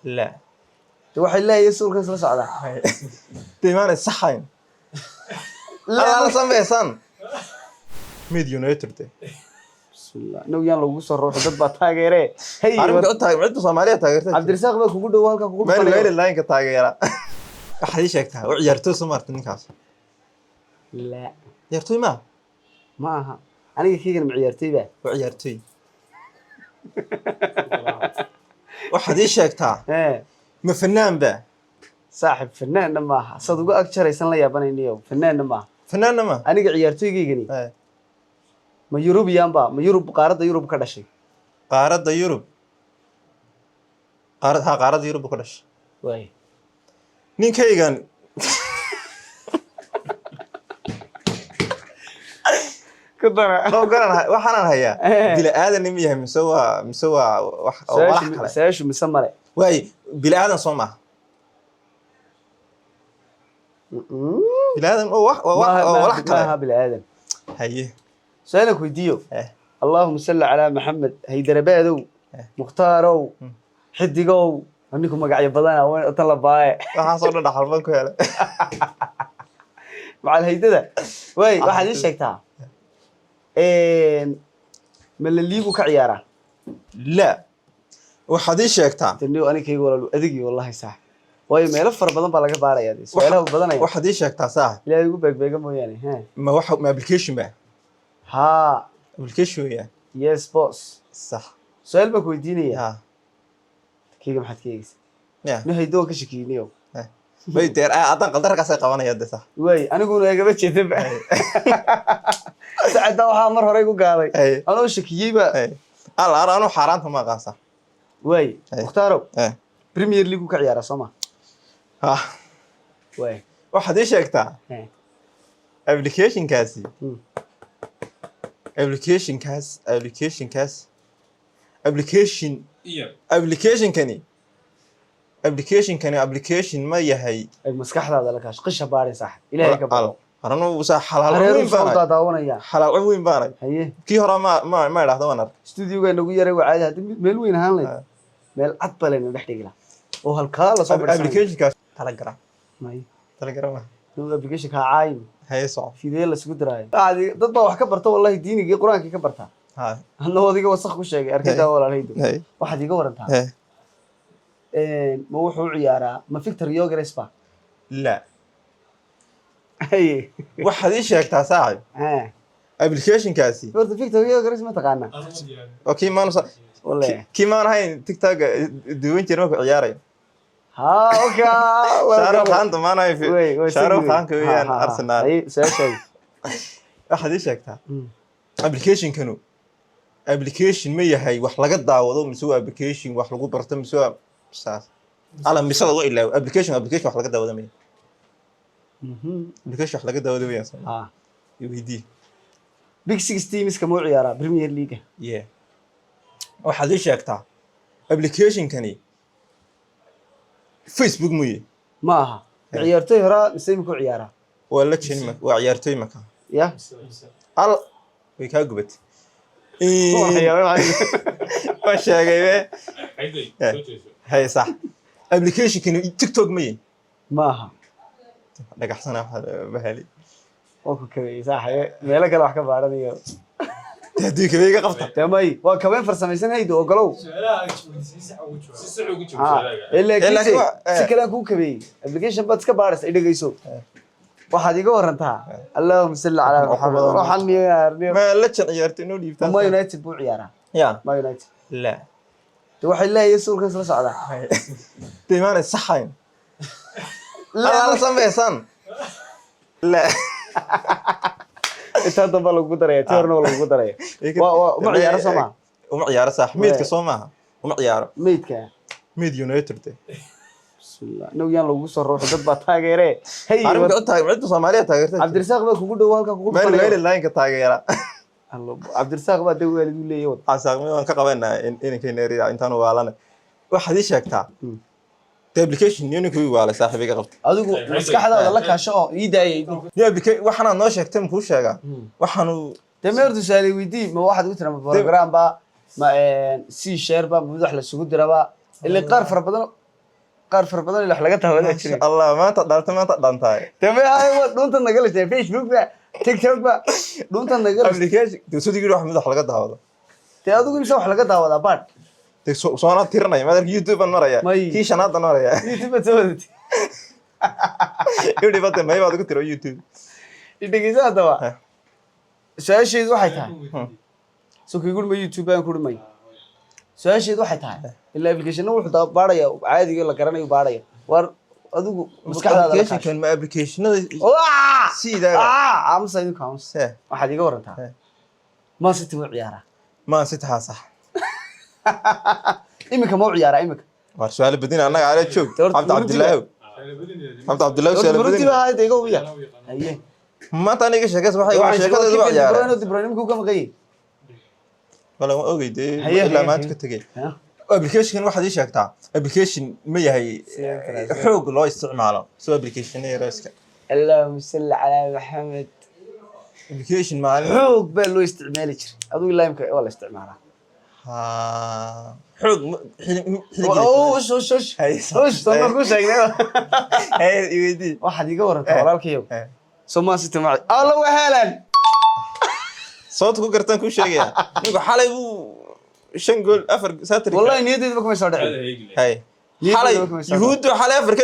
لا waxay leeyahay suulka isla socda تيمان الصحين لا سميسان ميد يونايتد bismillah no yaan lagu soo ruuxo dad baa taageere hey عارف قلت عيد Soomaaliya taageertay Cabdirasaaq baa kugu dhow halka kugu meel line ka taageera waxa ay sheegtaa oo ciyaartooy Soomaarta ninkaas la ciyaartooy ma aha aniga kiigan ciyaartooy baa oo ciyaartooy waxa ay sheegtaa ma fanaan ba saaxib fanaan ma aha sad ugu ag jaraysan la yaabanayniyo fanaan ma aniga ciyaartooygeygani ma European ba ma Europe qaaradda Europe ka dhashay qaaradda Europe qaaradda Europe ka dhashay way ninkaygan kadara oo garanay waxaan hayaa bila aadan miyahay mise waa wax oo walax kale saashu mise mare way bila aadan Soomaa bila aadan oo wax walax kale bila aadan haye سألك ويديو اللهم صل على محمد هيدربادو مختارو حديقو أنكم مقعي بدانا وين طلباي waxaan dhaxal ku helay مع الهيدده way waxaad ii sheegtaa ma la liigu ka ciyaara la waxaad ii sheegtaa taniyo anikayga walaalo adigi wallahi sax way meelo far badan baa laga baarayaa su'aalaha badanaya waxaad ii sheegtaa sax ilaahay ugu beegbeega mooyaane ma waxa ma application ba ها application يا yes boss صح سؤال بك ويديني ها كيف ما حد كيس يا نهي دوك شكينيو باي دير ادان قدرك اسay qabanaya sax way aniguna eega jeedin ba saacada waxa mar hore igu gaaday anoo shakiyay ba anu xaraanta ma qaasa way muxtaaro premier league ka ciyaara Soomaa ha way waxaad ii sheegtaa application kaasi application ma yahay ay maskaxdaada la kaash qisha baari sax ilaahay ka baro arano waxa xalaal weyn baanay haye kii hore ma ilaahdo wanar studio-ga nagu yaray waa caadi meel weyn ahaan leh meel cad baleen dhex dhigila oo halka la soo barsan application kaas telegram no application ka caayim haye soo fideel la isku diraayo dad baa wax ka barto wallahi diiniga quraanka ka barta anna wadiga wasakh ku sheegay arkayda walaaleydo waxaad iga warantaa ma wuxuu ciyaaraa ma Victor Yogres ba la haye waxaad ii sheegtaa saaxib application kaasi horta Victor Yogres ma taqaana okay wallahi kiimaan hayn TikTok duwan jirma ku ciyaaray ها اوكي شارو خان ضمانه في شارو خان كويان ارسنال اي ساشي واحد ايش شيكتا ابلكيشن كانوا ابلكيشن ما yahay wax laga daawado mise application wax lagu barto mise saas ala misada waa ilaa application wax laga daawado ma application wax laga daawado weeyaan ha UVD big 6 teams kama ciyaara Premier League waxaad ii sheegtaa application kani Facebook مي maaha ciyaartoy hore isay ku ciyaara wala jin waa ciyaartoy maka ya al way ka gubad waa sheegay hay sax application kan TikTok مي maaha dhagaxsana bahali oo ku kale saaxay meel kale wax ka baaranayo hadii kale iga qabta tamay waa kabeen farsamaysan haydo oo galow si kale ku kabay application bad iska baaris ay dhageyso waxaad iga warantaa Allahumma salli ala Muhammad waxaan miyaarniyo ma la ciyaartay inuu dhiibtaa Ma United buu ciyaara Ma United la waxay leeyahay suulka isla socda tiimaan saxayn la sameeysan la inta damba lagu daray toorno lagu daray waa ciyaar Soomaa uma ciyaar sax meedka Soomaa uma ciyaaro meedka mid United bismillah no yaan lagu soo ruuxo dad baa taageere hey cid Soomaaliya taageertay Cabdirasaaq baa kugu dhow halka kugu meel line ka taageera الله عبد الرزاق بعد وين يقول لي يود عساق ما كان قبلنا إن كنا نريد أنت أنا وعلنا واحد يشكتها تابليكيشن يونيكوي وعلى صاحبي قبض أدوك مسك حدا والله كاشو يداي يا بك وحنا ناشك تم كل شيء وحنا تمرد سالي ويدي ما واحد قلت برنامج با ما سي شير با مدح للسجود ربا اللي قار فر بدل qaar far badan wax laga taawada jiray Allah maanta dhantaay tamay ay dhunta naga leeyahay Facebook ba TikTok ba dhunta naga application soo wax mid wax laga daawado te adigu imsa wax laga daawada baad te soo ana tiranay madarka YouTube an maraya ki shanaad an maraya YouTube tawadati yuri bada may baad ku tiro YouTube idhigiisa dawa saasheed waxay tahay soo kiigul ma YouTube aan ku dhimay saasheed waxay tahay illa application wuxuu baaraya caadiga la garanayo baaraya war adigu maskaxdaada application ma applicationada sida amsa idin kaams waxaad iga warantaa ma siti u ciyaara ma sitaha sax imika ma u ciyaara imika war su'aal badin anaga ala joog Abdullah su'aal badin baa hayda iga wiya haye ma tani iga sheekays waxay sheekadooda waa ciyaara Ibrahim ku ka maqay wala ma ogeyde illa ma ka tagay application waxaad sheegtaa application ma yahay xoog loo isticmaalo soo application yaraska Allahumma salli ala Muhammad application ma xoog baa loo isticmaali jiray adigu ilaa imka waa la isticmaalaa xoog sama ku sheegnay waxaad iga warantaa walaalkayow Soomaa City ma alla wahalan صوت ku gartan ku sheegaya nigu xalay buu 5 gool 4 satri wallahi niyadeedu ma kuma soo dhacay hay xalay yuhuud xalay 4